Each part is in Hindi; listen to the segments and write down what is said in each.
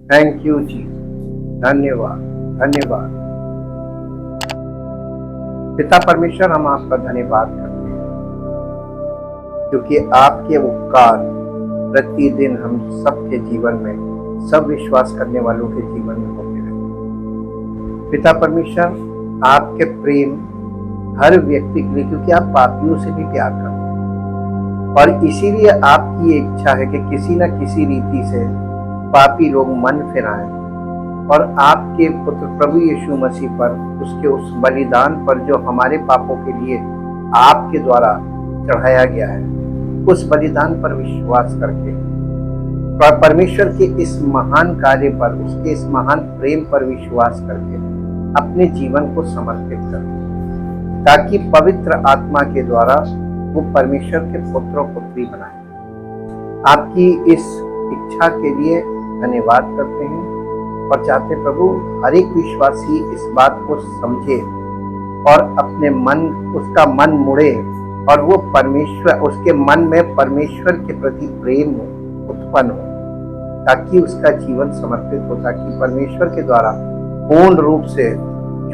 थैंक यू जी, धन्यवाद धन्यवाद। पिता परमेश्वर, हम आपका धन्यवाद करते हैं क्योंकि आपके उपकार प्रतिदिन हम सबके जीवन में, सब विश्वास करने वालों के जीवन में होते रहे। पिता परमेश्वर, आपके प्रेम हर व्यक्ति के लिए, क्योंकि आप पापियों से भी प्यार करते हैं और इसीलिए आपकी इच्छा है कि किसी न किसी रीति से पापी लोग मन फिराएं और आपके पुत्र प्रभु यीशु मसीह पर, उसके उस बलिदान पर जो हमारे पापों के लिए आपके द्वारा चढ़ाया गया है, उस बलिदान पर विश्वास करके परमेश्वर के इस महान कार्य पर, उसके इस महान प्रेम पर विश्वास करके अपने जीवन को समर्पित करें, ताकि पवित्र आत्मा के द्वारा वो परमेश्वर के पुत्र और पुत्री बनाए। आपकी इस इच्छा के लिए धन्यवाद करते हैं और चाहते प्रभु हर एक विश्वासी इस बात को समझे और अपने मन, उसका मन मुड़े और वो परमेश्वर, उसके मन में परमेश्वर के प्रति प्रेम उत्पन्न हो, ताकि उसका जीवन समर्पित हो, ताकि परमेश्वर के द्वारा पूर्ण रूप से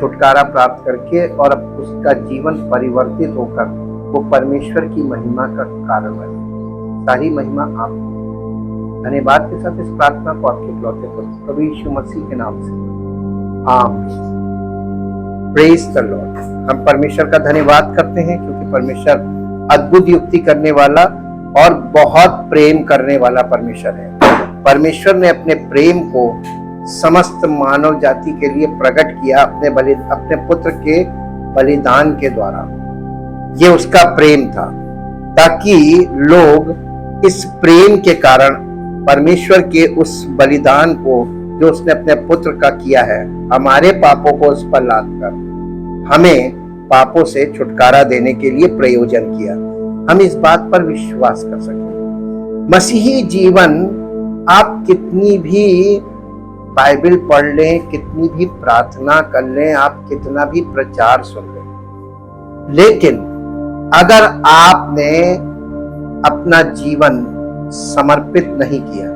छुटकारा प्राप्त करके और उसका जीवन परिवर्तित होकर वो परमेश्वर की महिमा का कारण बने। सारी महिमा आप। धन्यवाद के साथ इस प्रार्थना को आपके इकलौते पुत्र प्रभु यीशु मसीह के नाम से आमीन। Praise the Lord. हम परमेश्वर का धन्यवाद करते हैं क्योंकि परमेश्वर अद्भुत युक्ति करने वाला और बहुत प्रेम करने वाला परमेश्वर है। परमेश्वर ने अपने प्रेम को समस्त मानव जाति के लिए प्रकट किया अपने पुत्र के बलिदान के द्वारा। ये उसका प्रेम था, ताकि लोग इस प्रेम के कारण परमेश्वर के उस बलिदान को जो उसने अपने पुत्र का किया है, हमारे पापों को उस पर लादकर हमें पापों से छुटकारा देने के लिए प्रयोजन किया। हम इस बात पर विश्वास कर सकें। मसीही जीवन, आप कितनी भी बाइबल पढ़ लें, कितनी भी प्रार्थना कर लें, आप कितना भी प्रचार सुन लें, लेकिन अगर आपने अपना जीवन समर्पित नहीं किया,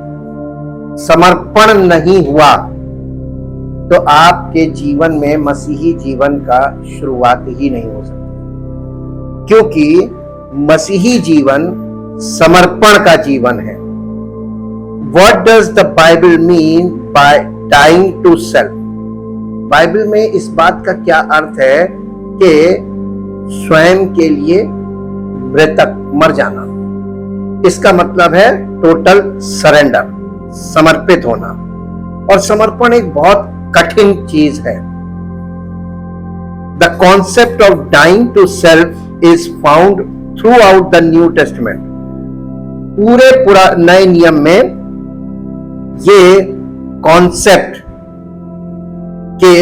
समर्पण नहीं हुआ, तो आपके जीवन में मसीही जीवन का शुरुआत ही नहीं हो सकती, क्योंकि मसीही जीवन समर्पण का जीवन है। What does the Bible mean by dying to self? Bible में इस बात का क्या अर्थ है कि स्वयं के लिए मृतक, मर जाना। इसका मतलब है टोटल सरेंडर, समर्पित होना। और समर्पण एक बहुत कठिन चीज है। The concept of dying to self is found throughout the New Testament. पूरे नए नियम में ये कॉन्सेप्ट के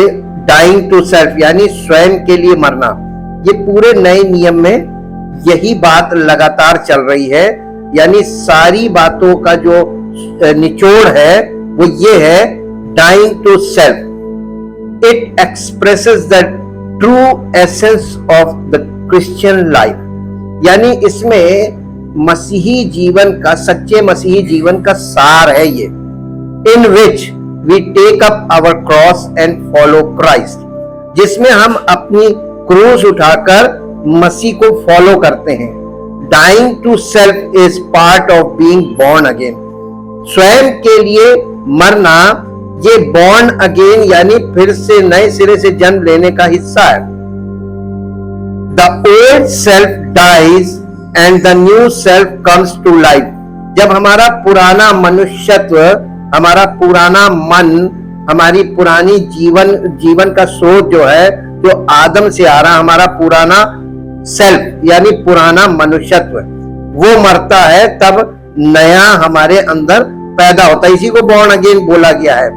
डाइंग टू सेल्फ यानी स्वयं के लिए मरना, ये पूरे नए नियम में यही बात लगातार चल रही है। यानी सारी बातों का जो निचोड़ है वो ये है, dying to self. It expresses the true essence of the Christian life. यानी इसमें मसीही जीवन का, सच्चे मसीही जीवन का सार है ये। In which we take up our cross and follow Christ, जिसमें हम अपनी क्रूस उठाकर मसीह को फॉलो करते हैं। Dying to self is part of being born again. स्वयं के लिए मरना ये born again यानी फिर से नए सिरे से जन्म लेने का हिस्सा है। The old self dies and the new self comes to life. जब हमारा पुराना मनुष्यत्व, हमारा पुराना मन, हमारी पुरानी जीवन का सोच जो है, जो आदम से आ रहा, हमारा पुराना सेल्फ यानी पुराना मनुष्यत्व, वो मरता है, तब नया हमारे अंदर पैदा होता है। इसी को बॉर्न अगेन बोला गया है।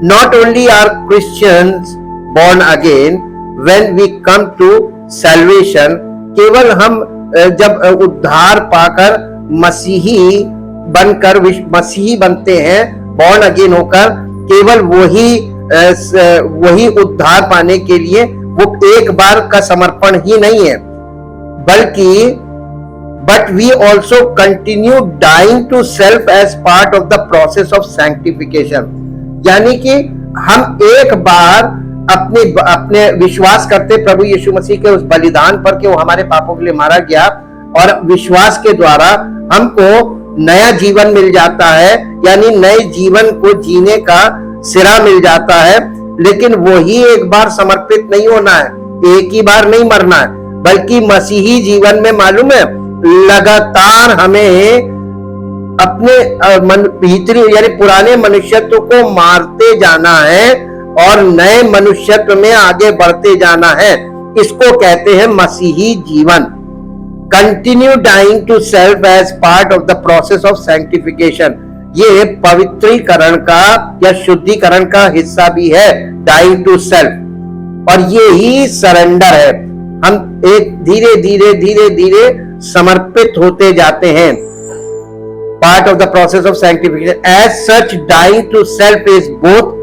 Not only are Christians born again when we come to salvation, केवल हम जब उद्धार पाकर मसीही बनकर मसीही बनते हैं, बॉर्न अगेन होकर, केवल वही उद्धार पाने के लिए वो एक बार का समर्पण ही नहीं है, बल्कि but we also continue dying to self as part of the process of sanctification. यानी कि हम एक बार अपने विश्वास करते प्रभु यीशु मसीह के उस बलिदान पर कि वो हमारे पापों के लिए मारा गया, और विश्वास के द्वारा हमको नया जीवन मिल जाता है, यानी नए जीवन को जीने का सिरा मिल जाता है। लेकिन वही एक बार समर्पित नहीं होना है, एक ही बार नहीं मरना है, बल्कि मसीही जीवन में मालूम है लगातार हमें अपने भीतरी यानी पुराने मनुष्यत्व को मारते जाना है और नए मनुष्यत्व में आगे बढ़ते जाना है। इसको कहते हैं मसीही जीवन। Continue dying to self as part of the process of sanctification, ये पवित्रीकरण का या शुद्धिकरण का हिस्सा भी है, डाइंग टू सेल्फ। और ये ही सरेंडर है, हम एक धीरे धीरे धीरे धीरे समर्पित होते जाते हैं। Part of the process of sanctification. As such dying to self is both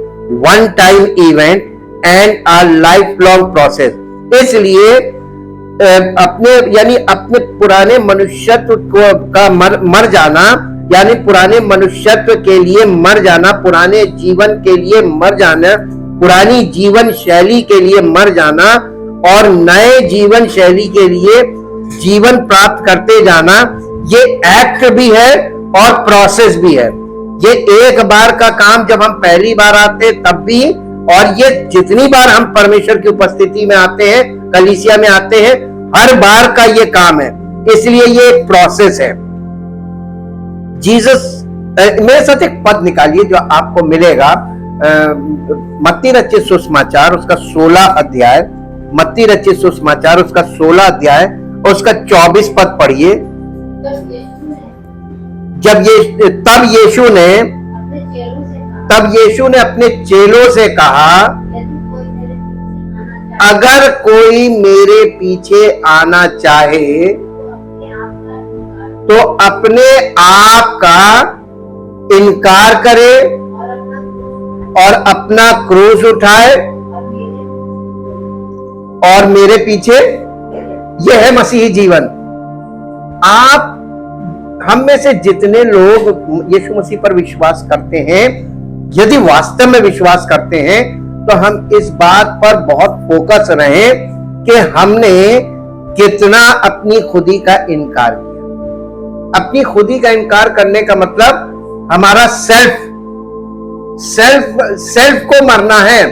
one time event and a life long process. इसलिए अपने यानी अपने पुराने मनुष्यत्व का मर जाना, यानी पुराने मनुष्यत्व के लिए मर जाना, पुराने जीवन के लिए मर जाना, पुरानी जीवन शैली के लिए मर जाना और नए जीवन शैली के लिए जीवन प्राप्त करते जाना, ये एक्ट भी है और प्रोसेस भी है। ये एक बार का काम जब हम पहली बार आते तब भी, और ये जितनी बार हम परमेश्वर की उपस्थिति में आते हैं, कलीसिया में आते हैं, हर बार का ये काम है। इसलिए ये एक प्रोसेस है। जीसस, मेरे साथ एक पद निकालिए जो आपको मिलेगा, मत्ती रचित सुसमाचार उसका 16 अध्याय, मत्ती रचित सुसमाचार उसका 16 अध्याय और उसका 24 पद पढ़िए। तब यीशु ने अपने चेलों से कहा, अगर कोई मेरे पीछे आना चाहे तो अपने आप का इनकार करे और अपना क्रूस उठाए और मेरे पीछे, यह है मसीही जीवन। आप हम में से जितने लोग यीशु मसीह पर विश्वास करते हैं, यदि वास्तव में विश्वास करते हैं, तो हम इस बात पर बहुत फोकस रहें कि हमने कितना अपनी खुदी का इनकार किया। अपनी खुदी का इनकार करने का मतलब हमारा सेल्फ को मरना है।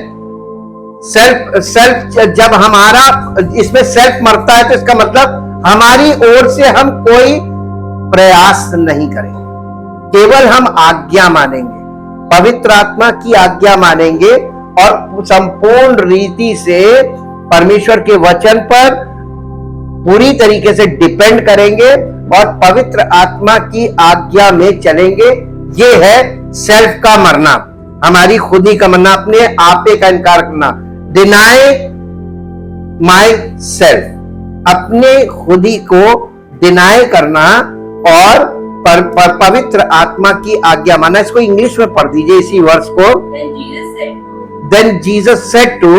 सेल्फ जब हमारा इसमें सेल्फ मरता है तो इसका मतलब हमारी ओर से हम कोई प्रयास नहीं करेंगे, केवल हम आज्ञा मानेंगे, पवित्र आत्मा की आज्ञा मानेंगे और संपूर्ण रीति से परमेश्वर के वचन पर पूरी तरीके से डिपेंड करेंगे और पवित्र आत्मा की आज्ञा में चलेंगे। ये है सेल्फ का मरना, हमारी खुदी का मरना, अपने आपे का इनकार करना। डिनाई माई सेल्फ, अपने खुदी को डिनाई करना और पवित्र आत्मा की आज्ञा मानना। इसको इंग्लिश में पढ़ दीजिए इसी वर्ष को। Then Jesus said to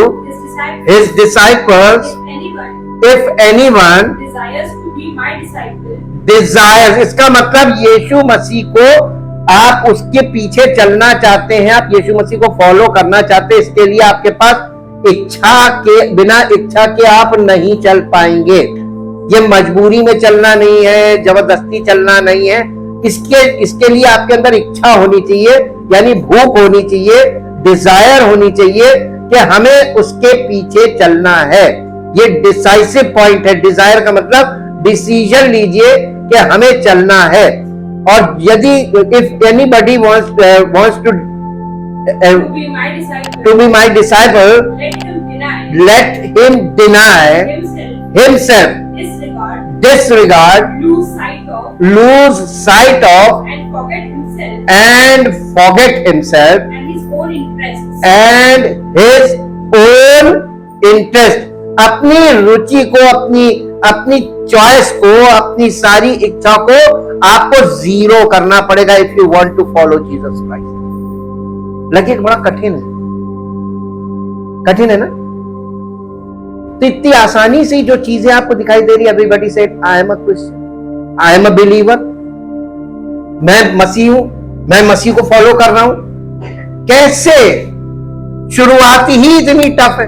his disciples, if anyone desires, इसका मतलब यीशु मसीह को आप उसके पीछे चलना चाहते हैं, आप यीशु मसीह को फॉलो करना चाहते हैं, इसके लिए आपके पास इच्छा के, बिना इच्छा के आप नहीं चल पाएंगे। ये मजबूरी में चलना नहीं है, जबरदस्ती चलना नहीं है, इसके लिए आपके अंदर इच्छा होनी चाहिए, यानी भूख होनी चाहिए, डिजायर होनी चाहिए कि हमें उसके पीछे चलना है। ये डिसाइसिव पॉइंट है। डिजायर का मतलब डिसीजन लीजिए कि हमें चलना है। और यदि if anybody wants to be my disciple, let him deny himself, disregard, lose sight of and forget himself and his own interest, अपनी रुचि को, अपनी चॉइस को, अपनी सारी इच्छा को आपको जीरो करना पड़ेगा if you want to follow Jesus Christ. लगे बड़ा कठिन है ना? तो इतनी आसानी से जो चीजें आपको दिखाई दे रही, everybody said I am a Christian, I am a believer, मैं मसीह हूं, मैं मसीह को फॉलो कर रहा हूं, कैसे? शुरुआत ही इतनी टफ है।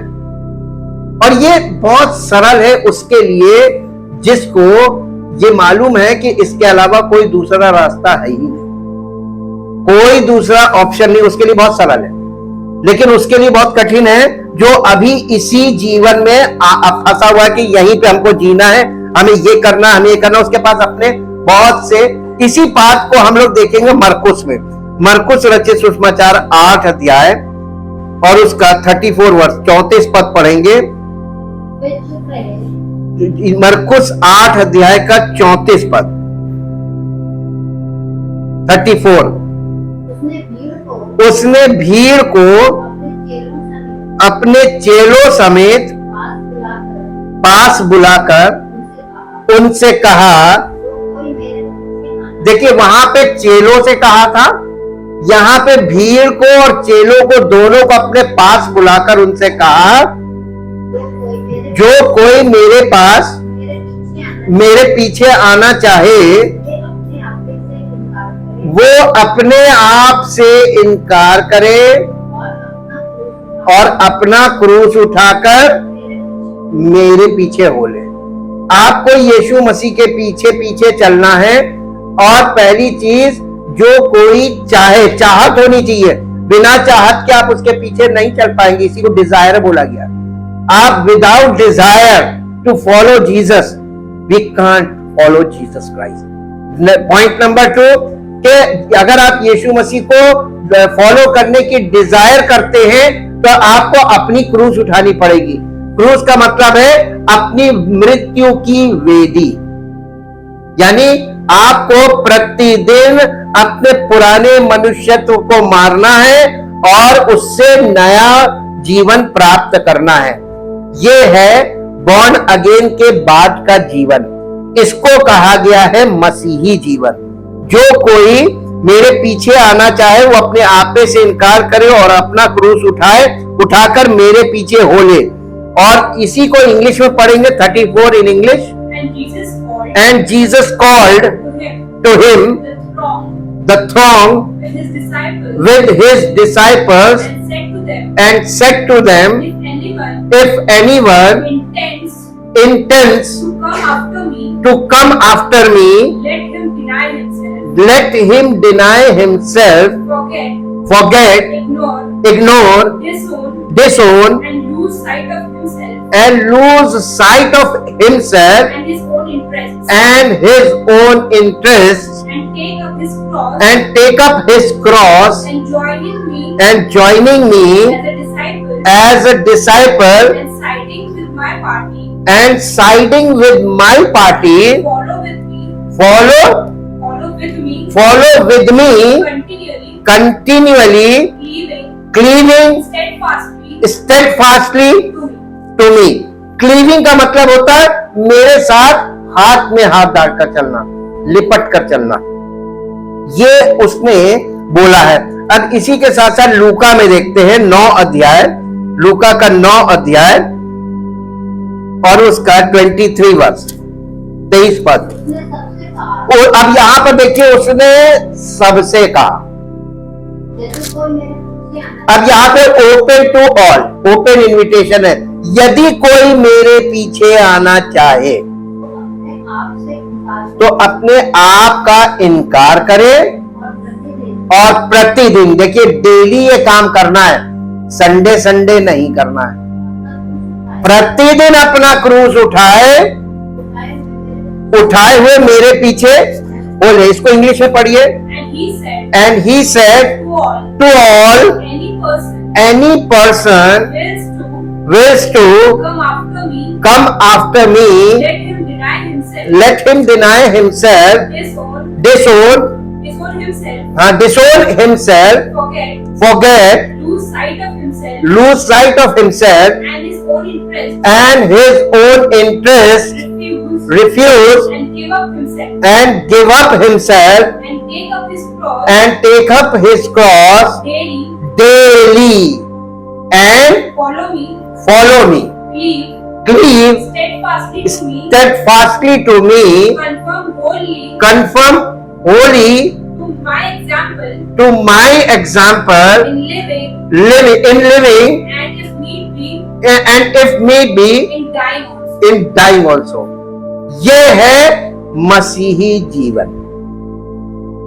और ये बहुत सरल है उसके लिए जिसको ये मालूम है कि इसके अलावा कोई दूसरा रास्ता है ही नहीं, कोई दूसरा ऑप्शन नहीं, उसके लिए बहुत सरल है। लेकिन उसके लिए बहुत कठिन है जो अभी इसी जीवन में फंसा हुआ है कि यहीं पे हमको जीना है, हमें ये करना, हमें ये करना। उसके पास अपने बहुत से, इसी बात को हम लोग देखेंगे मरकुस में। मरकुस रचित सुसमाचार 8 अध्याय और उसका 34 वर्ष 34 पद पढ़ेंगे। मरकुस 8 अध्याय का 34 पद 34। उसने भीड़ को अपने चेलों समेत पास बुलाकर उनसे कहा। देखिए वहां पे चेलों से कहा था, यहां पे भीड़ को और चेलों को दोनों को अपने पास बुलाकर उनसे कहा, जो कोई मेरे पास मेरे पीछे आना चाहे वो अपने आप से इनकार करे और अपना क्रूस उठाकर मेरे पीछे हो ले। आपको यीशु मसीह के पीछे पीछे चलना है। और पहली चीज, जो कोई चाहे, चाहत होनी चाहिए। बिना चाहत के आप उसके पीछे नहीं चल पाएंगे, इसी को डिजायर बोला गया। आप without desire to follow Jesus we can't follow Jesus Christ. Point number 2 कि अगर आप यीशु मसीह को फॉलो करने की डिजायर करते हैं तो आपको अपनी क्रूस उठानी पड़ेगी। क्रूस का मतलब है अपनी मृत्यु की वेदी, यानी आपको प्रतिदिन अपने पुराने मनुष्यत्व को मारना है और उससे नया जीवन प्राप्त करना है। यह है बॉर्न अगेन के बाद का जीवन। इसको कहा गया है मसीही जीवन। जो कोई मेरे पीछे आना चाहे वो अपने आपे से इनकार करे और अपना क्रूस उठाकर मेरे पीछे हो ले। और इसी को इंग्लिश में पढ़ेंगे 34 in English. And Jesus called to him the throng with his disciples and said to them, if anyone intends to come after me, let him deny himself, forget, ignore, disown, and lose sight of himself and his own interests, and take up his cross, and joining me as a disciple, and siding with my party, follow with me continually, cleaving steadfastly to me. Cleaving का मतलब होता है मेरे साथ हाथ में हाथ डालकर चलना, लिपट कर चलना। ये उसने बोला है। अब इसी के साथ साथ लूका में देखते हैं 9 अध्याय, लूका का 9 अध्याय और उसका 23 वर्ष 23 पद। और अब यहां पर देखिए उसने सबसे कहा। अब यहां पे open to all, open invitation है। यदि कोई मेरे पीछे आना चाहे तो अपने आप का इनकार करे और प्रतिदिन, देखिए डेली ये काम करना है, संडे संडे नहीं करना है। प्रतिदिन अपना क्रूस उठाए हुए मेरे पीछे बोले। इसको इंग्लिश में पढ़िए। And he said to all, any person wills to come after me, let him deny himself, disown himself, forget, lose sight of himself, and his own interest, refuse, and give up himself, and take up his cross daily, and follow me, cleave steadfastly to me, conform wholly to my example in living, in living, and if need be, and if need be, in dying also. in dying also. ये है मसीही जीवन।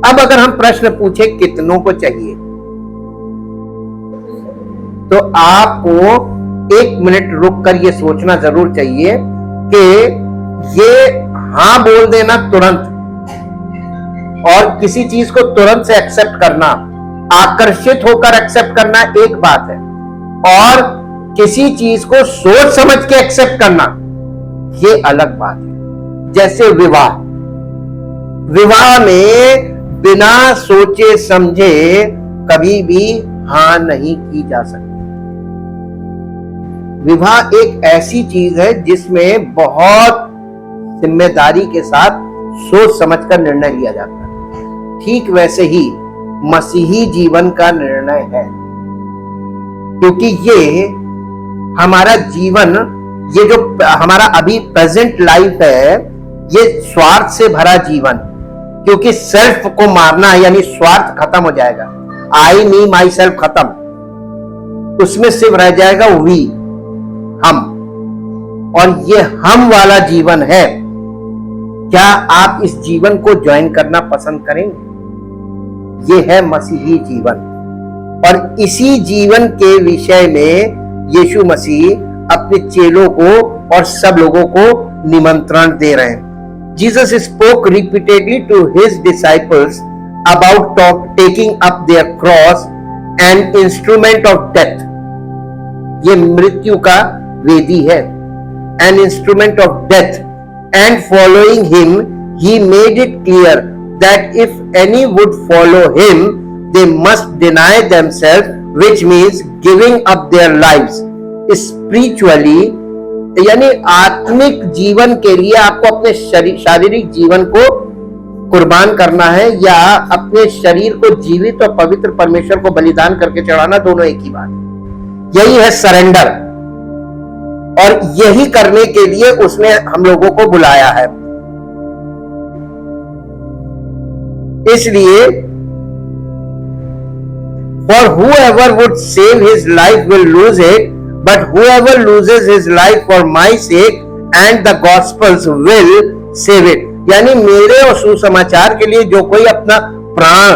अब अगर हम प्रश्न पूछे कितनों को चाहिए, तो आपको 1 मिनट रुक कर ये सोचना जरूर चाहिए कि ये हाँ बोल देना तुरंत और किसी चीज को तुरंत से एक्सेप्ट करना, आकर्षित होकर एक्सेप्ट करना एक बात है, और किसी चीज को सोच समझ के एक्सेप्ट करना ये अलग बात है। जैसे विवाह में बिना सोचे समझे कभी भी हाँ नहीं की जा सकती। विवाह एक ऐसी चीज है जिसमें बहुत जिम्मेदारी के साथ सोच समझकर निर्णय लिया जाता है। ठीक वैसे ही मसीही जीवन का निर्णय है, क्योंकि ये हमारा जीवन, ये जो हमारा अभी प्रेजेंट लाइफ है, ये स्वार्थ से भरा जीवन, क्योंकि सेल्फ को मारना है, यानी स्वार्थ खत्म हो जाएगा, आई मी माई सेल्फ खत्म, उसमें सिर्फ रह जाएगा वी, हम, और ये हम वाला जीवन है। क्या आप इस जीवन को ज्वाइन करना पसंद करेंगे? ये है मसीही जीवन, और इसी जीवन के विषय में यीशु मसीह अपने चेलों को और सब लोगों को निमंत्रण दे रहे हैं। Jesus spoke repeatedly to his disciples about taking up their cross and instrument of death. ये मृत्यु का वेदी है, an instrument of death, and following him, he made it clear that if any would follow him, they must deny themselves, which means giving up their lives spiritually, यानी आत्मिक जीवन के लिए आपको अपने शारीरिक जीवन को कुर्बान करना है, या अपने शरीर को जीवित और पवित्र परमेश्वर को बलिदान करके चढ़ाना, दोनों एक ही बात है। यही है सरेंडर, और यही करने के लिए उसने हम लोगों को बुलाया है। इसलिए for whoever would save his life will lose it, but whoever loses his life for my sake and the gospel's will save it। यानी मेरे और सुसमाचार के लिए जो कोई अपना प्राण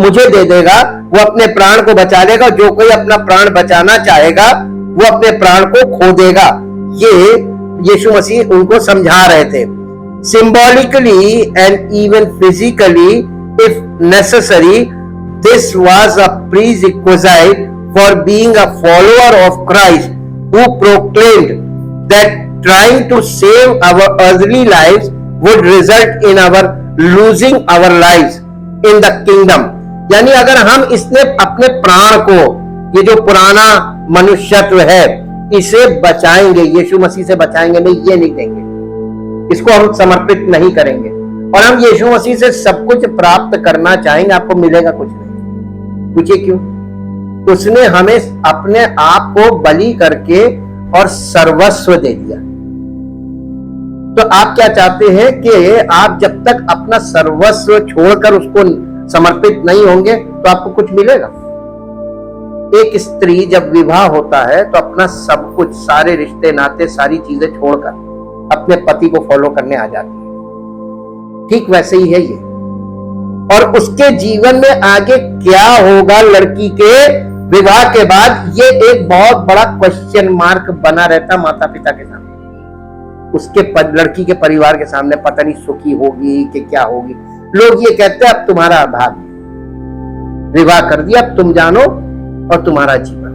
मुझे दे देगा, वो अपने प्राण को बचा लेगा, जो कोई अपना प्राण बचाना चाहेगा वो अपने प्राण को खो देगा। ये यीशु मसीह उनको समझा रहे थे। Symbolically and even physically, if necessary, this was a prerequisite for being a follower of Christ, who proclaimed that trying to save our earthly lives would result in our losing our lives in the kingdom। यानी अगर हम इसने अपने प्राण को, ये जो पुराना मनुष्यत्व है, इसे बचाएंगे, यीशु मसीह से बचाएंगे, नहीं ये नहीं देंगे, इसको हम समर्पित नहीं करेंगे, और हम यीशु मसीह से सब कुछ प्राप्त करना चाहेंगे, आपको मिलेगा कुछ नहीं। पूछिए क्यों? उसने हमें अपने आप को बलि करके और सर्वस्व दे दिया। तो आप क्या चाहते हैं कि आप जब तक अपना सर्वस्व छोड़कर उसको समर्पित नहीं होंगे तो आपको कुछ मिलेगा? एक स्त्री जब विवाह होता है तो अपना सब कुछ, सारे रिश्ते नाते, सारी चीजें छोड़कर अपने पति को फॉलो करने आ जाती है। ठीक वैसे ही है ये, और उसके जीवन में आगे क्या होगा लड़की के विवाह के बाद, ये एक बहुत बड़ा क्वेश्चन मार्क बना रहता माता पिता के सामने, उसके लड़की के परिवार के सामने। पता नहीं सुखी होगी कि क्या होगी। लोग ये कहते हैं अब तुम्हारा भाग्य, विवाह कर दिया, अब तुम जानो और तुम्हारा जीवन।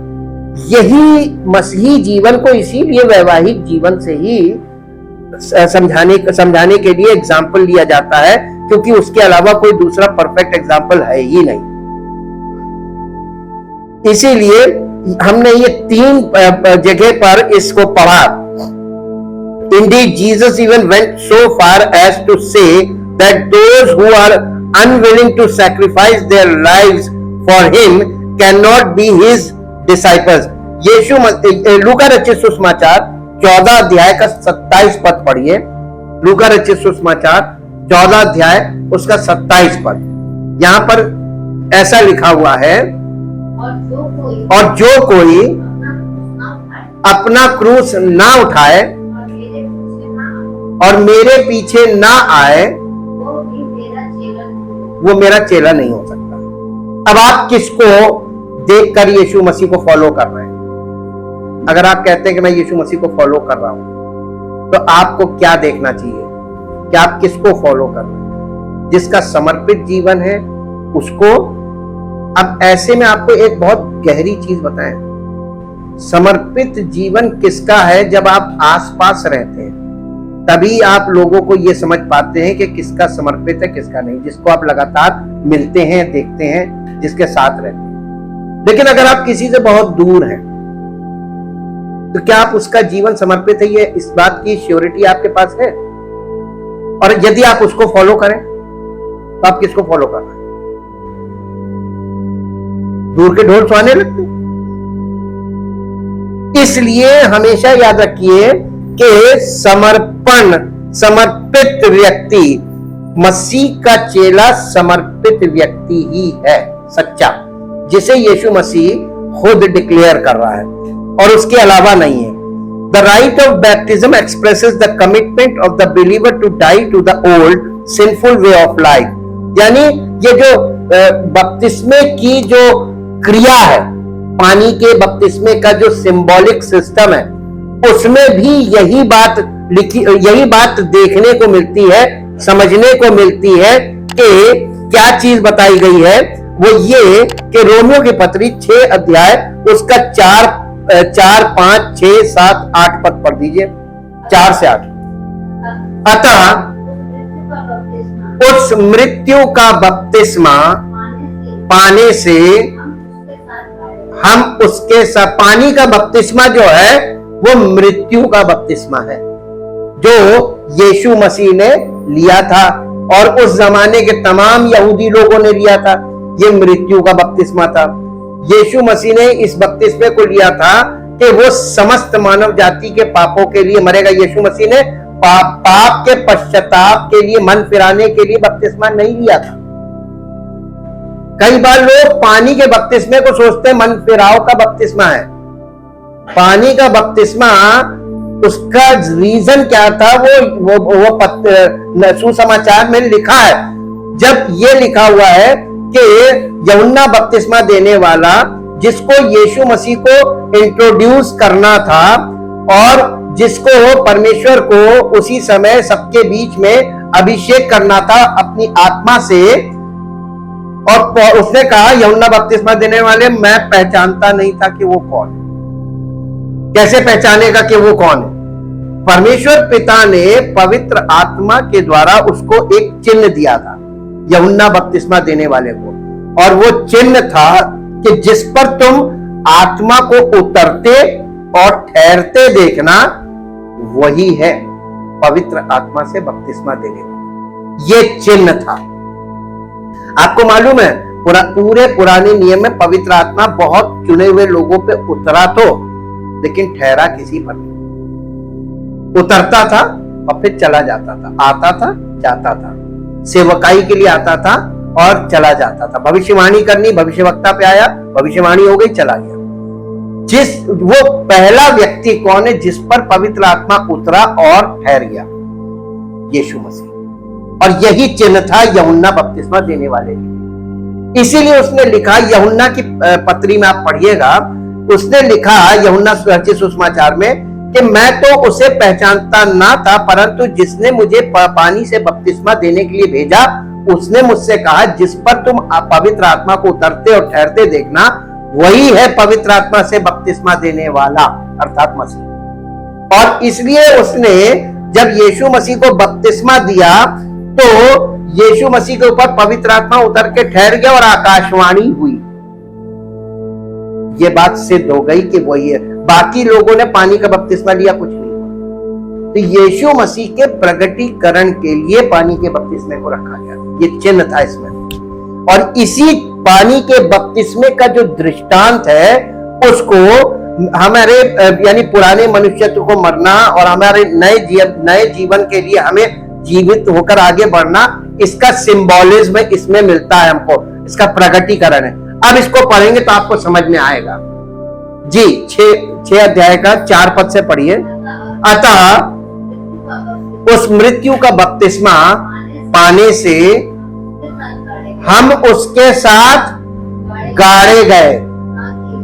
यही मसीही जीवन को इसीलिए वैवाहिक जीवन से ही समझाने के लिए एग्जाम्पल लिया जाता है, क्योंकि उसके अलावा कोई दूसरा परफेक्ट एग्जाम्पल है ही नहीं। इसीलिए हमने ये 3 जगह पर इसको पढ़ा। Indeed, Jesus even went so far as to say that those who are unwilling to sacrifice their lives for him cannot be his disciples। यीशु लूका रचित सुसमाचार 14 अध्याय का 27 पद पढ़िए। लूका रचित सुसमाचार 14 अध्याय उसका 27 पद। यहां पर ऐसा लिखा हुआ है, और जो कोई अपना क्रूस ना उठाए और मेरे पीछे ना आए वो मेरा चेला नहीं हो सकता। अब आप किसको देखकर यीशु मसीह को फॉलो कर रहे हैं? अगर आप कहते हैं कि मैं यीशु मसीह को फॉलो कर रहा हूं, तो आपको क्या देखना चाहिए कि आप किसको फॉलो कर रहे हैं? जिसका समर्पित जीवन है उसको। अब ऐसे में आपको एक बहुत गहरी चीज बताएं, समर्पित जीवन किसका है? जब आप आसपास रहते हैं तभी आप लोगों को यह समझ पाते हैं कि किसका समर्पित है किसका नहीं, जिसको आप लगातार मिलते हैं, देखते हैं, जिसके साथ रहते हैं। लेकिन अगर आप किसी से बहुत दूर हैं तो क्या आप उसका जीवन समर्पित है, ये इस बात की श्योरिटी आपके पास है? और यदि आप उसको फॉलो करें तो आप किसको फॉलो कर रहे हैं? दूर के ढोल सुहाने लगते हैं। इसलिए हमेशा याद रखिए कि समर्पित व्यक्ति, मसीह का चेला समर्पित व्यक्ति ही है सच्चा, जिसे यीशु मसीह खुद डिक्लेयर कर रहा है और उसके अलावा नहीं है। The rite of baptism expresses the commitment of the believer to die to the old sinful way of life। यानी ये जो बपतिस्मे की जो क्रिया है, पानी के बपतिस्मे का जो सिंबॉलिक सिस्टम है, उसमें भी यही बात देखने को मिलती है, समझने को मिलती है कि क्या चीज बताई गई है। वो ये कि रोमियो की पत्री 6 अध्याय उसका 4, 5, 6, 7, 8 पद पढ़ दीजिए, 4 से 8। अतः उस मृत्यु का बपतिस्मा पाने से हम उसके साथ, पानी का बपतिस्मा जो है वो मृत्यु का बपतिस्मा है जो यीशु मसीह ने लिया था और उस जमाने के तमाम यहूदी लोगों ने लिया था। ये मृत्यु का बपतिस्मा था। यीशु मसीह ने इस बपतिस्मे को लिया था कि वो समस्त मानव जाति के पापों के लिए मरेगा। यीशु मसीह ने पाप के पश्चाताप के लिए, मन फिराने के लिए बपतिस्मा नहीं लिया था। कई बार लोग पानी के बपतिस्मे को सोचते हैं मन फिराव का बपतिस्मा है। पानी का बपतिस्मा, उसका रीजन क्या था वो सुसमाचार में लिखा है। जब ये लिखा हुआ है कि यूहन्ना बपतिस्मा देने वाला, जिसको यीशु मसीह को इंट्रोड्यूस करना था और जिसको परमेश्वर को उसी समय सबके बीच में अभिषेक करना था अपनी आत्मा से, और उसने कहा यूहन्ना बपतिस्मा देने वाले, मैं पहचानता नहीं था कि वो कौन है। कैसे पहचानेगा कि वो कौन है? परमेश्वर पिता ने पवित्र आत्मा के द्वारा उसको एक चिन्ह दिया था यूहन्ना बपतिस्मा देने वाले को, और वो चिन्ह था कि जिस पर तुम आत्मा को उतरते और ठहरते देखना, वही है पवित्र आत्मा से बपतिस्मा देने वाला। ये चिन्ह था। आपको मालूम है पूरे पुराने नियम में पवित्र आत्मा बहुत चुने हुए लोगों पे उतरा तो, लेकिन ठहरा किसी पर नहीं। उतरता था और फिर चला जाता था, आता था जाता था, सेवकाई के लिए आता था और चला जाता था। भविष्यवाणी करनी, भविष्यवक्ता पे आया, भविष्यवाणी हो गई, चला गया। वो पहला व्यक्ति कौन है जिस पर पवित्र आत्मा उतरा और ठहर गया? यीशु मसीह। और यही चिन्ह था यूहन्ना बपतिस्मा देने वाले के। इसीलिए उसने लिखा, यूहन्ना की पत्री में आप पढ़िएगा, उसने लिखा यूहन्ना सुसमाचार में कि मैं तो उसे पहचानता ना था, परंतु जिसने मुझे पानी से बपतिस्मा देने के लिए भेजा, उसने मुझसे कहा, जिस पर तुम पवित्र आत्मा को उतरते और ठहरते देखना, वही है पवित्र आत्मा से बपतिस्मा देने वाला, अर्थात मसीह। और इसलिए उसने जब यीशु मसीह को बपतिस्मा दिया तो यीशु मसीह के ऊपर पवित्र आत्मा उतर के ठहर गया और आकाशवाणी हुई। ये बात सिद्ध हो गई कि वही है। बाकी लोगों ने पानी का बपतिस्मा लिया, कुछ नहीं हुआ। तो यीशु मसीह के प्रगटीकरण के लिए पानी के बपतिस्मे को रखा गया, ये चिन्ह था इसमें। और इसी पानी के बपतिस्मे का जो दृष्टांत है, उसको हमारे यानी पुराने मनुष्यत्व को मरना और हमारे नए जीवन के लिए हमें जीवित होकर आगे बढ़ना, इसका सिंबॉलिज्म इसमें मिलता है हमको। इसका प्रकटीकरण है। अब इसको पढ़ेंगे तो आपको समझ में आएगा। जी 6 अध्याय का 4 पद से पढ़िए। अतः उस मृत्यु का बपतिस्मा पाने से हम उसके साथ गाड़े गए,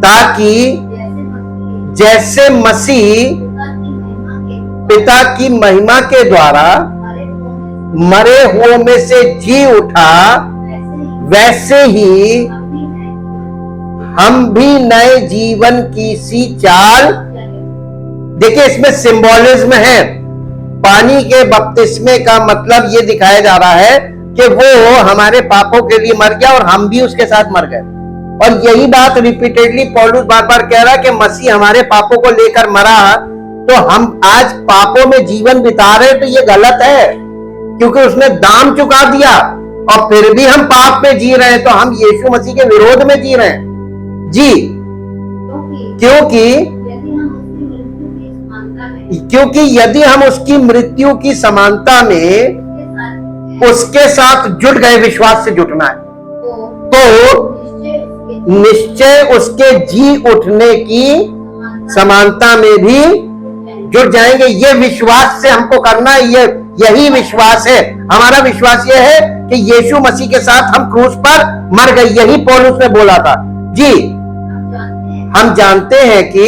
ताकि जैसे मसीह पिता की महिमा के द्वारा मरे हुओं में से जी उठा, वैसे ही हम भी नए जीवन की सी चाल। देखिए इसमें सिंबोलिज्म है। पानी के बपतिस्मे का मतलब ये दिखाया जा रहा है कि वो हमारे पापों के लिए मर गया और हम भी उसके साथ मर गए। और यही बात रिपीटेडली पौलुस बार बार कह रहा है कि मसीह हमारे पापों को लेकर मरा, तो हम आज पापों में जीवन बिता रहे, तो ये गलत है, क्योंकि उसने दाम चुका दिया और फिर भी हम पाप में जी रहे हैं, तो हम यीशु मसीह के विरोध में जी रहे हैं। जी क्योंकि यदि हम उसकी मृत्यु की समानता में उसके साथ जुट गए, विश्वास से जुटना है, तो निश्चय उसके जी उठने की समानता में भी जुट जाएंगे। ये विश्वास से हमको करना है, यही विश्वास है। हमारा विश्वास ये है कि यीशु मसीह के साथ हम क्रूस पर मर गए। यही पौलुस ने बोला था। जी हम जानते हैं कि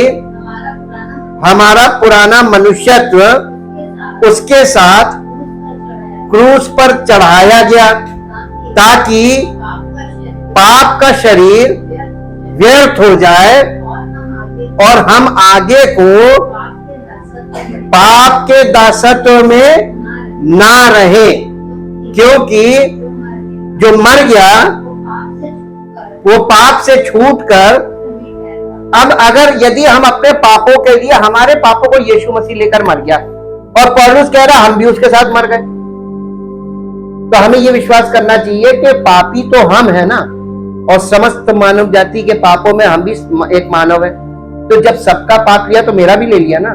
हमारा पुराना मनुष्यत्व उसके साथ क्रूस पर चढ़ाया गया, ताकि पाप का शरीर व्यर्थ हो जाए और हम आगे को पाप के दासत्व में ना रहे। क्योंकि जो मर गया वो पाप से छूटकर, अब अगर यदि हम अपने पापों के लिए, हमारे पापों को यीशु मसीह लेकर मर गया और पौलुस कह रहा हम भी उसके साथ मर गए, तो हमें यह विश्वास करना चाहिए कि पापी तो हम है ना, और समस्त मानव जाति के पापों में हम भी एक मानव है। तो जब सबका पाप लिया तो मेरा भी ले लिया ना,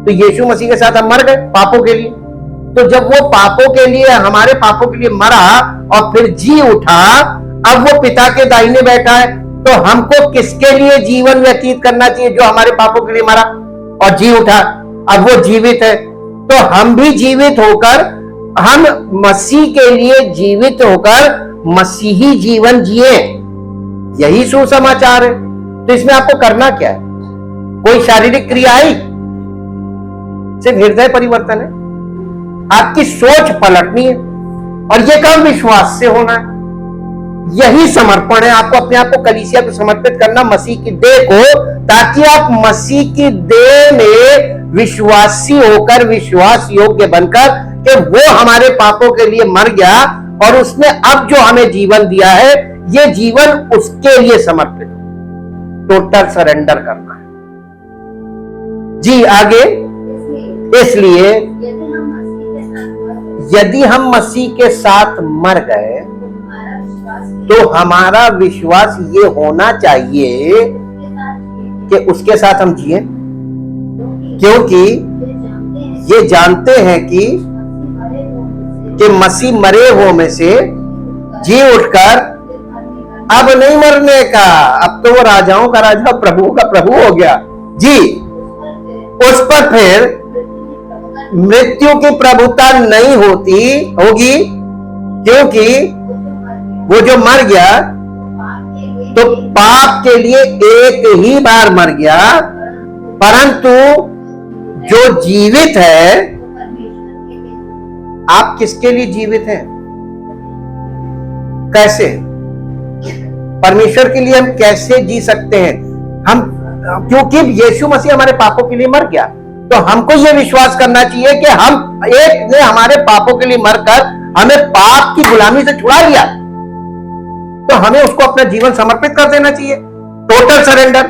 तो यीशु मसीह के साथ हम मर गए पापों के लिए। तो जब वो पापों के लिए, हमारे पापों के लिए मरा और फिर जी उठा, अब वो पिता के दाहिने बैठा है, तो हमको किसके लिए जीवन व्यतीत करना चाहिए? जो हमारे पापों के लिए मरा और जी उठा, अब वो जीवित है, तो हम भी जीवित होकर, हम मसीह के लिए जीवित होकर मसीही जीवन जिए। यही सुसमाचार है। तो इसमें आपको करना क्या है? कोई शारीरिक क्रिया आई, सिर्फ हृदय परिवर्तन है। आपकी सोच पलटनी है और यह काम विश्वास से होना है। यही समर्पण है। आपको अपने आप को कलीसिया को समर्पित करना, मसीह की देह को, ताकि आप मसीह की देह में विश्वासी होकर, विश्वास योग्य बनकर कि वो हमारे पापों के लिए मर गया और उसने अब जो हमें जीवन दिया है, ये जीवन उसके लिए समर्पित, टोटल सरेंडर करना है। जी आगे, इसलिए यदि हम मसीह के साथ मर गए तो हमारा विश्वास ये होना चाहिए कि उसके साथ हम जिए, क्योंकि ये जानते हैं कि मसीह मरे हुओं में से जी उठकर, अब नहीं मरने का, अब तो वो राजाओं का राजा, प्रभुओं का प्रभु हो गया। जी उस पर फिर मृत्यु की प्रभुता नहीं होगी, क्योंकि वो जो मर गया तो पाप के लिए एक ही बार मर गया, परंतु जो जीवित है, आप किसके लिए जीवित हैं? कैसे? परमेश्वर के लिए हम कैसे जी सकते हैं? हम, क्योंकि यीशु मसीह हमारे पापों के लिए मर गया, तो हमको यह विश्वास करना चाहिए कि हम, एक ने हमारे पापों के लिए मरकर हमें पाप की गुलामी से छुड़ा लिया, तो हमें उसको अपना जीवन समर्पित कर देना चाहिए, टोटल सरेंडर।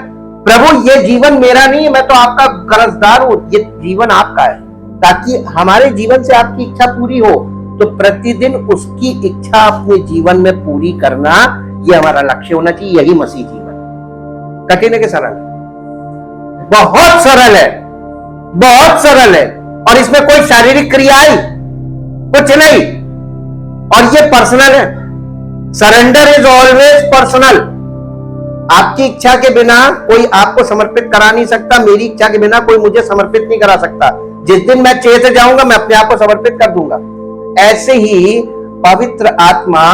प्रभु ये जीवन मेरा नहीं है, मैं तो आपका कर्जदार हूं, ये जीवन आपका है, ताकि हमारे जीवन से आपकी इच्छा पूरी हो। तो प्रतिदिन उसकी इच्छा अपने जीवन में पूरी करना, ये हमारा लक्ष्य होना चाहिए। यही मसीह जीवन। कठिन है कि सरल? बहुत सरल है, बहुत सरल है। और इसमें कोई शारीरिक क्रिया आई कुछ नहीं, और ये पर्सनल है। Surrender is always personal. आपकी इच्छा के बिना कोई आपको समर्पित करा नहीं सकता, मेरी इच्छा के बिना कोई मुझे समर्पित नहीं करा सकता। जिस दिन मैं चेत जाऊंगा मैं अपने आप को समर्पित कर दूंगा। ऐसे ही पवित्र आत्मा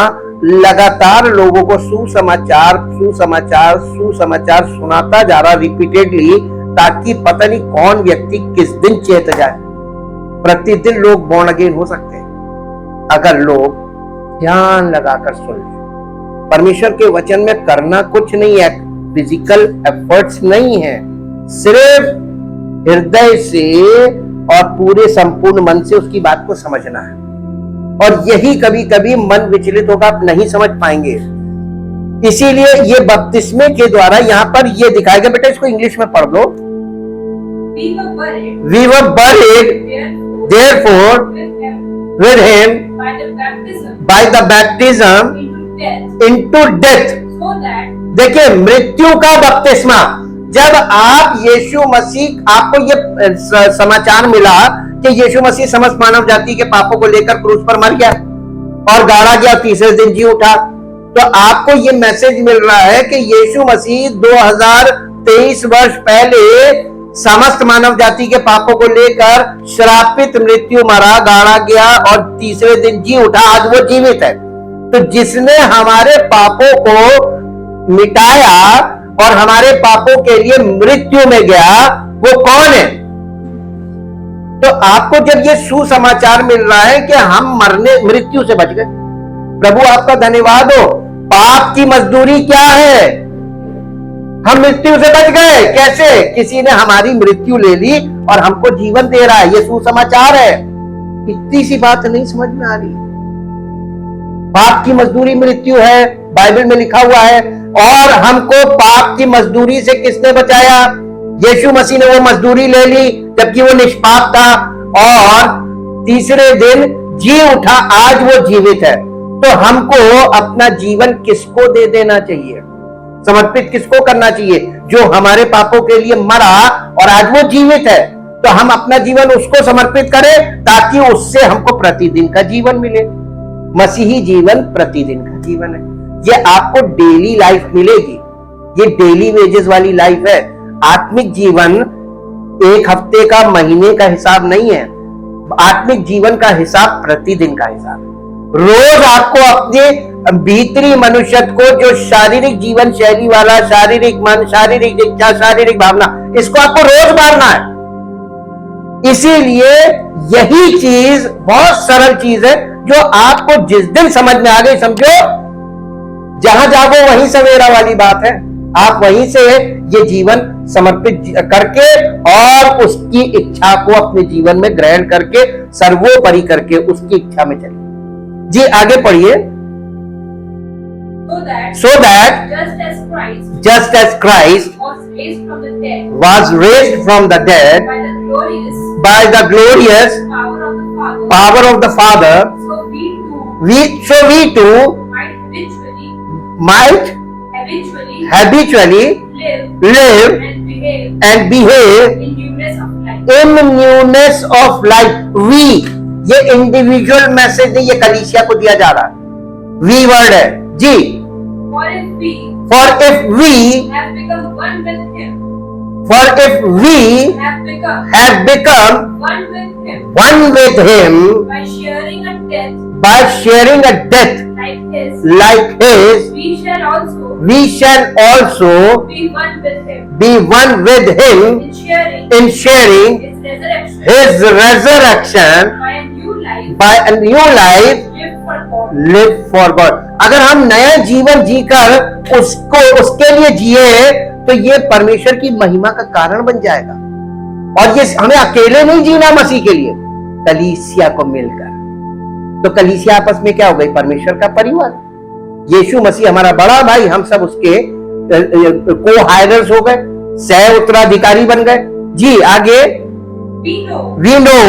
लगातार लोगों को सुसमाचार सुसमाचार सुसमाचार सुनाता जा रहा रिपीटेडली, ताकि पता नहीं कौन व्यक्ति किस दिन चेत जाए। प्रतिदिन लोग बॉर्न अगेन हो सकते हैं अगर लोग ध्यान लगाकर सुन लें। परमेश्वर के वचन में करना कुछ नहीं है, फिजिकल एफर्ट्स नहीं है, सिर्फ हृदय से और पूरे संपूर्ण मन से उसकी बात को समझना है। और यही कभी कभी मन विचलित होगा, आप नहीं समझ पाएंगे। इसीलिए ये बपतिस्मे के द्वारा यहाँ पर ये दिखाया गया। बेटा इसको इंग्लिश में पढ़ दो। We were buried therefore with him by the baptism into death। देखिए मृत्यु का बपतिस्मा, जब आप यीशु मसीह, आपको ये समाचार मिला कि यीशु मसीह समस्त मानव जाति के पापों को लेकर क्रूस पर मर गया और गाड़ा गया, तीसरे दिन जी उठा, तो आपको ये मैसेज मिल रहा है कि यीशु मसीह 2023 वर्ष पहले समस्त मानव जाति के पापों को लेकर श्रापित मृत्यु मरा, गाड़ा गया और तीसरे दिन जी उठा, आज वो जीवित है। तो जिसने हमारे पापों को मिटाया और हमारे पापों के लिए मृत्यु में गया, वो कौन है? तो आपको जब ये सुसमाचार मिल रहा है कि हम मृत्यु से बच गए, प्रभु आपका धन्यवाद हो। पाप की मजदूरी क्या है? हम मृत्यु से बच गए। कैसे? किसी ने हमारी मृत्यु ले ली और हमको जीवन दे रहा है। ये सुसमाचार है। इतनी सी बात नहीं समझ में आ रही। पाप की मजदूरी मृत्यु है, बाइबल में लिखा हुआ है। और हमको पाप की मजदूरी से किसने बचाया? यीशु मसीह ने वो मजदूरी ले ली जबकि वो निष्पाप था और तीसरे दिन जी उठा, आज वो जीवित है। तो हमको अपना जीवन किसको दे देना चाहिए? समर्पित किसको करना चाहिए? जो हमारे पापों के लिए मरा और आज वो जीवित है। तो हम अपना जीवन उसको समर्पित करें ताकि उससे हमको प्रतिदिन का जीवन मिले। मसीही जीवन प्रतिदिन का जीवन है। ये आपको डेली लाइफ मिलेगी। ये डेली वेजेस वाली लाइफ है। आत्मिक जीवन एक हफ्ते का, महीने का हिसाब नहीं है। आत्मिक जीवन का हिसाब प्रतिदिन का हिसाब है। रोज आपको अपने भीतरी मनुष्यत्व को, जो शारीरिक जीवन शैली वाला, शारीरिक मन, शारीरिक इच्छा, शारीरिक भावना, इसको आपको रोज मारना है। इसीलिए यही चीज बहुत सरल चीज है जो आपको जिस दिन समझ में आ गई, समझो जहां जागो वहीं सवेरा वाली बात है। आप वहीं से ये जीवन समर्पित करके और उसकी इच्छा को अपने जीवन में ग्रहण करके, सर्वोपरि करके उसकी इच्छा में चलिए। जी आगे पढ़िए। So that just as Christ was raised from the dead by the glorious power of the Father, so we too might habitually live and behave in newness of life. We, ये इंडिविजुअल मैसेज नहीं, ये कलीसिया को दिया जा रहा है। वी वर्ड है जी। For if we have become one with him by sharing a death like his, we shall also be one with him in sharing his resurrection by a new life live for God। अगर हम नया जीवन जीकर उसके लिए जिए तो ये परमेश्वर की महिमा का कारण बन जाएगा। और ये हमें अकेले नहीं जीना मसीह के लिए, कलीसिया को मिलकर। तो कलीसिया आपस में क्या हो गई? परमेश्वर का परिवार। यीशु मसीह हमारा बड़ा भाई, हम सब उसके को हायरर्स हो गए, सह उत्तराधिकारी बन गए। जी आगे। We know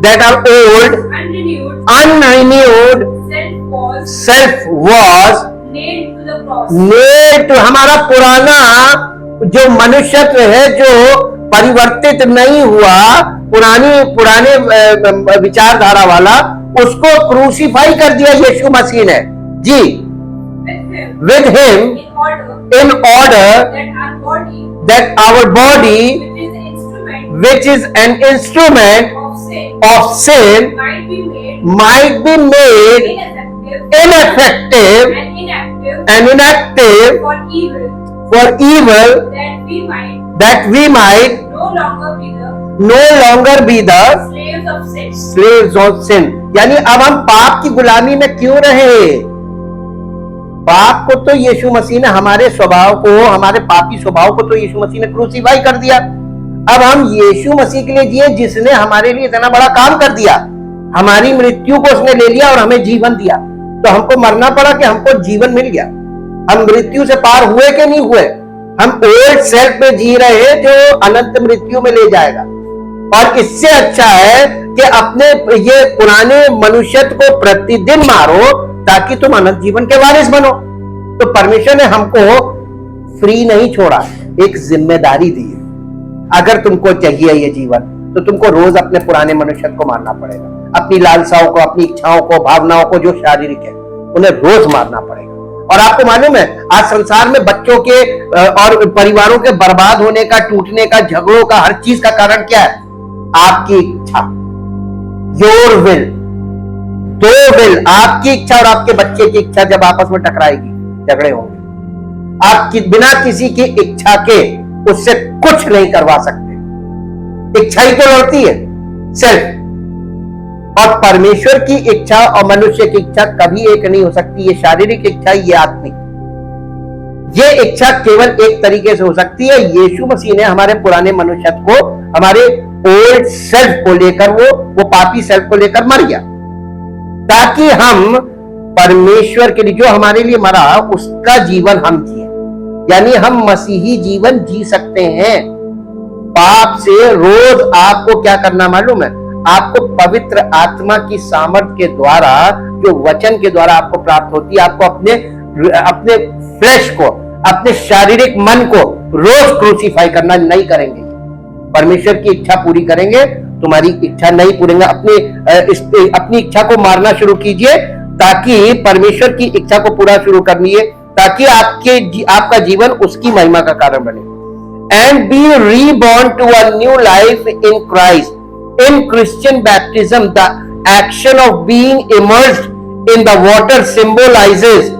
that our old unrenewed self was nailed to, हमारा पुराना जो मनुष्यत्व है जो परिवर्तित नहीं हुआ, पुराने विचारधारा वाला, उसको क्रूसीफाई कर दिया यीशु मसीह ने। जी, with with him him in order in order that our body, that our body, which is an instrument which is an instrument of sin, of sin, might be made ineffective ineffective and inactive for evil, that we might no longer be the slaves of sin. slaves of sin. यानी अब हम पाप की गुलामी में क्यों रहे? पाप को तो यीशु मसीह ने, हमारे स्वभाव को, हमारे पापी स्वभाव को तो यीशु मसीह ने क्रूसीफाई कर दिया। अब हम यीशु मसीह के लिए जिए जिसने हमारे लिए इतना बड़ा काम कर दिया। हमारी मृत्यु को उसने ले लिया और हमें जीवन दिया। तो हमको मरना पड़ा कि हमको जीवन मिल गया। हम मृत्यु से पार हुए कि नहीं हुए? हम ओल्ड सेल्फ में जी रहे हैं जो अनंत मृत्यु में ले जाएगा। और इससे अच्छा है कि अपने ये पुराने मनुष्यत्व को प्रतिदिन मारो ताकि तुम अनंत जीवन के वारिस बनो। तो परमेश्वर ने हमको फ्री नहीं छोड़ा, एक जिम्मेदारी दी है। अगर तुमको चाहिए ये जीवन तो तुमको रोज अपने पुराने मनुष्यत्व को मारना पड़ेगा। अपनी लालसाओं को, अपनी इच्छाओं को, भावनाओं को जो शारीरिक है उन्हें रोज मारना पड़ेगा। और आपको मालूम है आज संसार में बच्चों के और परिवारों के बर्बाद होने का, टूटने का, झगड़ों का, हर चीज का कारण क्या है? आपकी इच्छा, योर विल, दो विल, आपकी इच्छा और आपके बच्चे की इच्छा जब आपस में टकराएगी झगड़े होंगे। आप बिना किसी की इच्छा के उससे कुछ नहीं करवा सकते। इच्छा ही तो लड़ती है, सेल्फ। और परमेश्वर की इच्छा और मनुष्य की इच्छा कभी एक नहीं हो सकती। ये शारीरिक इच्छा, ये आत्मिक, ये इच्छा केवल एक तरीके से हो सकती है। यीशु मसीह ने हमारे पुराने मनुष्यत्व को, हमारे ओल्ड सेल्फ को लेकर, वो पापी सेल्फ को लेकर मर गया ताकि हम परमेश्वर के लिए, जो हमारे लिए मरा, उसका जीवन हम जिए। यानी हम मसीही जीवन जी सकते हैं। पाप से रोज आपको क्या करना मालूम है? आपको पवित्र आत्मा की सामर्थ के द्वारा, जो वचन के द्वारा आपको प्राप्त होती है, आपको अपने फ्लेश को, अपने शारीरिक मन को रोज क्रूसीफाई करना नहीं करेंगे। परमेश्वर की इच्छा पूरी करेंगे, तुम्हारी इच्छा नहीं पूरेंगे। अपनी इच्छा को मारना शुरू कीजिए ताकि परमेश्वर की इच्छा को पूरा शुरू करिए, ताकि आपका जीवन उसकी महिमा का कारण बने। And be reborn to a new life in Christ. In Christian baptism, the action of being immersed in the water symbolizes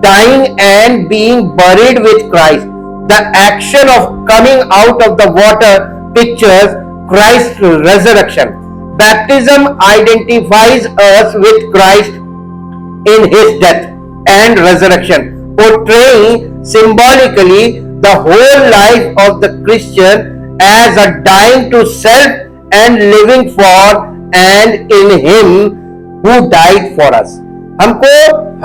dying and being buried with Christ. The action of coming out of the water pictures Christ's resurrection. Baptism identifies us with Christ in his death and resurrection, portraying symbolically the whole life of the Christian as a dying to self and living for and in him who died for us. हमको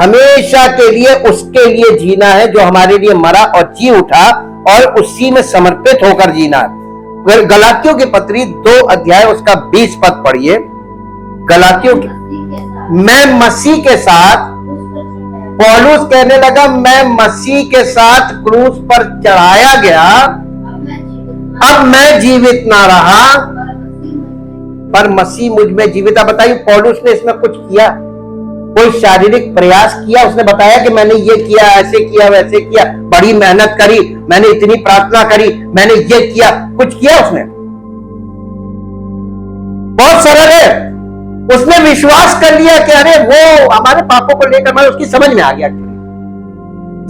हमेशा के लिए उसके लिए जीना है जो हमारे लिए मरा और जी उठा, और उसी में समर्पित होकर जीना है। गलातियों की पत्री 2 अध्याय उसका 20 पद पढ़िए। गलातियों की, मैं मसीह के साथ, पौलुस कहने लगा मैं मसीह के साथ क्रूस पर चढ़ाया गया, अब मैं जीवित ना रहा पर मसीह मुझ में जीवित। अब बताइए, पौलुस ने इसमें कुछ किया? कोई शारीरिक प्रयास किया? उसने बताया कि मैंने ये किया, ऐसे किया, वैसे किया, बड़ी मेहनत करी, मैंने इतनी प्रार्थना करी, मैंने ये किया? कुछ किया उसने? बहुत सरल है। उसने विश्वास कर लिया कि अरे वो हमारे पापों को लेकर, मैं उसकी समझ में आ गया।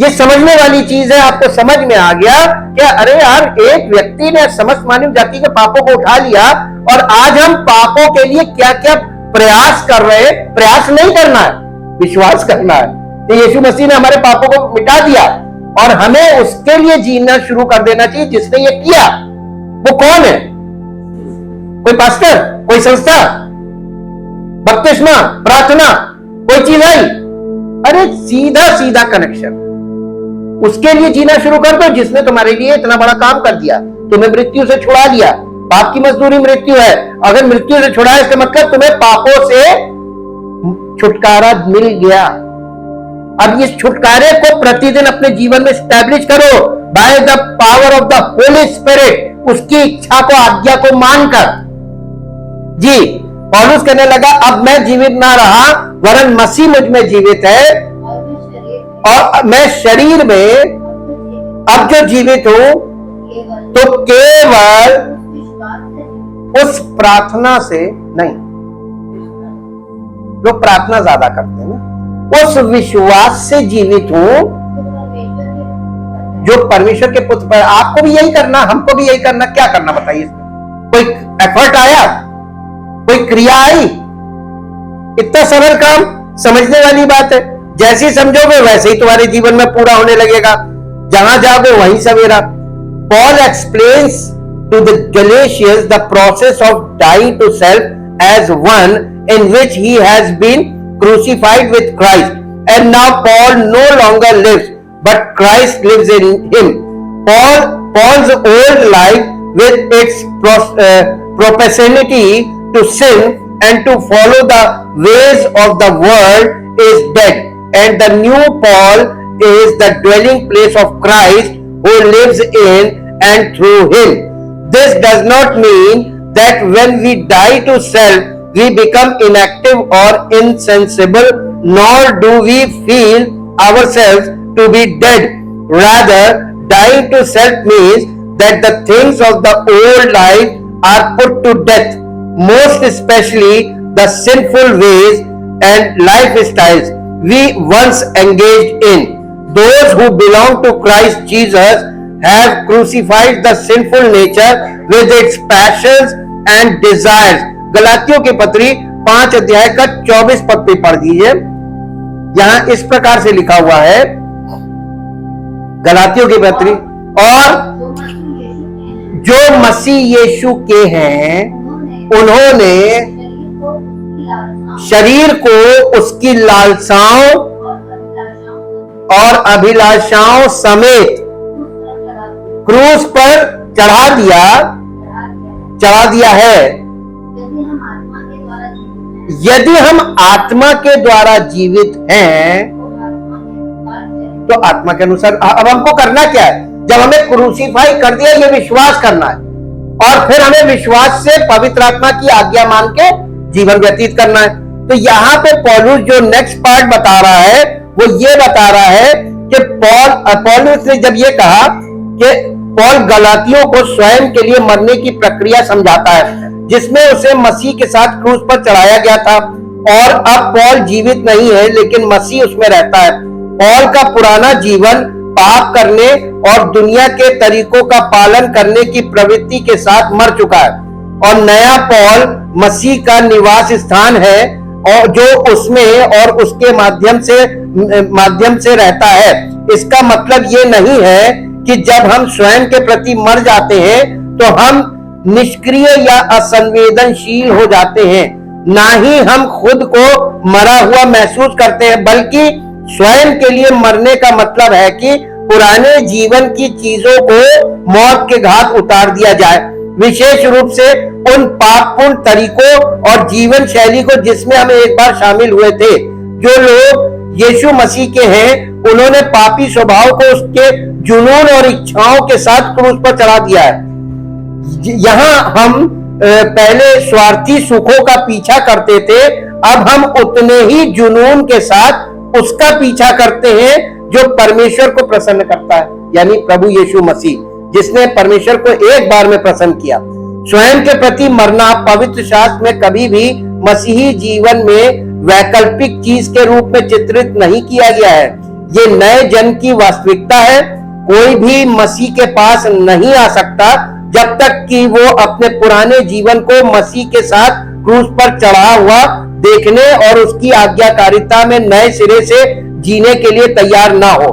ये समझने वाली चीज है। आपको समझ में आ गया कि अरे यार, एक व्यक्ति ने समस्त मानव जाति के पापों को उठा लिया और आज हम पापों के लिए क्या क्या प्रयास कर रहे हैं। प्रयास नहीं करना है, विश्वास करना है। तो यीशु मसीह ने हमारे पापों को मिटा दिया और हमें उसके लिए जीना शुरू कर देना चाहिए जिसने ये किया। वो कौन है? कोई पास्टर, कोई संस्था, बपतिस्मा, प्रार्थना, कोई चीज आई? अरे सीधा सीधा कनेक्शन, उसके लिए जीना शुरू कर दो जिसने तुम्हारे लिए इतना बड़ा काम कर दिया, तुम्हें मृत्यु से छुड़ा लिया। पाप की मजदूरी मृत्यु है। अगर मृत्यु से छुड़ाया इसका मतलब तुम्हें पापों से छुटकारा मिल गया। अब इस छुटकारे को प्रतिदिन अपने जीवन में स्टैब्लिश करो by the power of the Holi spirit, उसकी इच्छा को, आज्ञा को मानकर। जी, पौलुस कहने लगा अब मैं जीवित ना रहा वरन मसीह मुझ में जीवित है, और मैं शरीर में अब जो जीवित हूं तो केवल उस प्रार्थना से नहीं, लोग प्रार्थना ज्यादा करते हैं ना, उस विश्वास से जीवित हूं जो परमेश्वर के पुत्र पर। आपको भी यही करना, हमको भी यही करना। क्या करना बताइए इसमें? कोई एफर्ट आया, कोई क्रिया आई? इतना सरल काम, समझने वाली बात है। जैसे ही समझोगे वैसे ही तुम्हारे जीवन में पूरा होने लगेगा। जहां जाओगे वहीं सवेरा। Paul explains to the Galatians the process of dying to self as one in which he has been crucified with Christ, and now Paul no longer lives, but Christ lives in him. Paul's old life with its propensity to sin and to follow the ways of the world is dead, and the new Paul is the dwelling place of Christ who lives in and through him. This does not mean that when we die to self, we become inactive or insensible, nor do we feel ourselves to be dead. Rather, dying to self means that the things of the old life are put to death, most especially the sinful ways and lifestyles we once engaged in. Those who belong to Christ Jesus have crucified the sinful nature with its passions and desires. गलातियों की पत्री 5 अध्याय का 24 पद पे पढ़ दीजिए। यहां इस प्रकार से लिखा हुआ है, गलातियों की पत्री, और जो मसीह यीशु के हैं उन्होंने शरीर को उसकी लालसाओं और अभिलाषाओं समेत क्रूस पर चढ़ा दिया है। यदि हम आत्मा के द्वारा जीवित हैं तो आत्मा के अनुसार। अब हमको करना क्या है? जब हमें क्रूसीफाई कर दिया, ये विश्वास करना है, और फिर हमें विश्वास से पवित्र आत्मा की आज्ञा मान के जीवन व्यतीत करना है। तो यहाँ पे पौलुस जो नेक्स्ट पार्ट बता रहा है वो ये बता रहा है कि पौलुस ने जब ये कहा कि पौल गलातियों को स्वयं के लिए मरने की प्रक्रिया समझाता है, जिसमें उसे मसीह के साथ क्रूस पर चढ़ाया गया था, और अब पौल जीवित नहीं है लेकिन मसीह उसमें रहता है। पौल का पुराना जीवन पाप करने और दुनिया के तरीकों का पालन करने की प्रवृत्ति के साथ मर चुका है, और नया पौल मसीह का निवास स्थान है और जो उसमें और उसके माध्यम से रहता है। इसका मतलब ये नहीं है कि जब हम स्वयं के प्रति मर जाते हैं तो हम निष्क्रिय या असंवेदनशील हो जाते हैं। ना ही हम खुद को मरा हुआ महसूस करते हैं, बल्कि स्वयं के लिए मरने का मतलब है कि पुराने जीवन की चीजों को मौत के घाट उतार दिया जाए, विशेष रूप से उन पापपूर्ण तरीकों और जीवन शैली को जिसमें हम एक बार शामिल हुए थे। जो लोग यीशु मसीह के हैं उन्होंने पापी स्वभाव को उसके जुनून और इच्छाओं के साथ क्रूस पर चढ़ा दिया है। यहाँ हम पहले स्वार्थी सुखों का पीछा करते थे, अब हम उतने ही जुनून के साथ उसका पीछा करते हैं जो परमेश्वर को प्रसन्न करता है, यानी प्रभु यीशु मसीह, जिसने परमेश्वर को एक बार में प्रसन्न किया। स्वयं के प्रति मरना पवित्र शास्त्र में कभी भी मसीही जीवन में वैकल्पिक चीज के रूप में चित्रित नहीं किया गया है। ये नए जन्म की वास्तविकता है। कोई भी मसीह के पास नहीं आ सकता जब तक कि वो अपने पुराने जीवन को मसीह के साथ क्रूस पर चढ़ा हुआ देखने और उसकी आज्ञाकारिता में नए सिरे से जीने के लिए तैयार ना हो।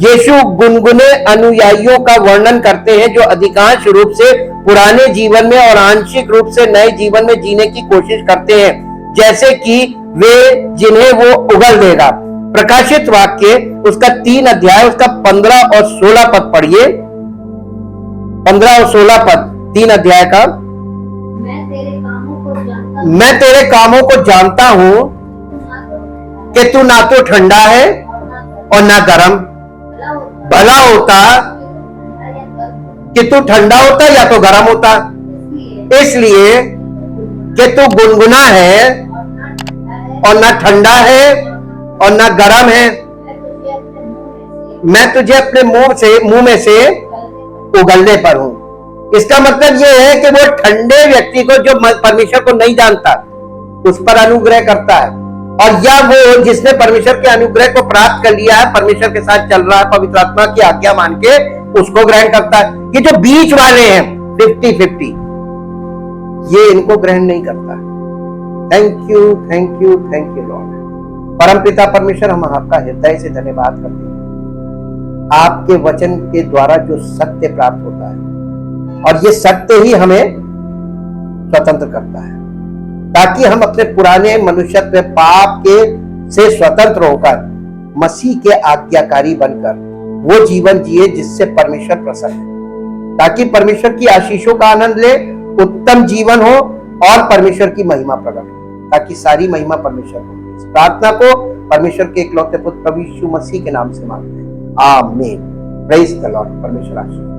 यीशु गुनगुने अनुयायियों का वर्णन करते हैं जो अधिकांश रूप से पुराने जीवन में और आंशिक रूप से नए जीवन में जीने की कोशिश करते हैं, जैसे कि वे जिन्हें वो उगल देगा। प्रकाशित वाक्य उसका 3 अध्याय उसका 15 और 16 पद पढ़िए। 15 और 16 पद 3 अध्याय का। मैं तेरे कामों को जानता हूं कि तू ना तो ठंडा है और ना गर्म। भला होता कि तू ठंडा होता या तो गर्म होता, इसलिए कि तू गुनगुना है और ना ठंडा है और ना गर्म है। मैं तुझे अपने मुंह में से उगलने पर हूं। इसका मतलब यह है कि वो ठंडे व्यक्ति को, जो परमेश्वर को नहीं जानता, उस पर अनुग्रह करता है, और या वो जिसने परमेश्वर के अनुग्रह को प्राप्त कर लिया है, परमेश्वर के साथ चल रहा है, पवित्र आत्मा की आज्ञा मान के उसको ग्रहण करता है। ये जो बीच वाले हैं 50-50, ये इनको ग्रहण नहीं करता। Thank you, thank you, thank you Lord. परमपिता परमेश्वर, हम आपका हृदय से धन्यवाद करते हैं। आपके वचन के द्वारा जो सत्य प्राप्त होता है, और ये सत्य ही हमें स्वतंत्र करता है, ताकि हम अपने पुराने मनुष्यत्व पाप के से स्वतंत्र होकर मसीह के आज्ञाकारी बनकर वो जीवन जिए जिससे परमेश्वर प्रसन्न है, ताकि परमेश्वर की आशीषों का आनंद ले, उत्तम जीवन हो और परमेश्वर की महिमा प्रकट हो, ताकि सारी महिमा परमेश्वर को। इस प्रार्थना को परमेश्वर के इकलौते पुत्र प्रभु यीशु मसीह के नाम से मांगते हैं, आमीन। Praise the Lord. परमेश्वर आशीष।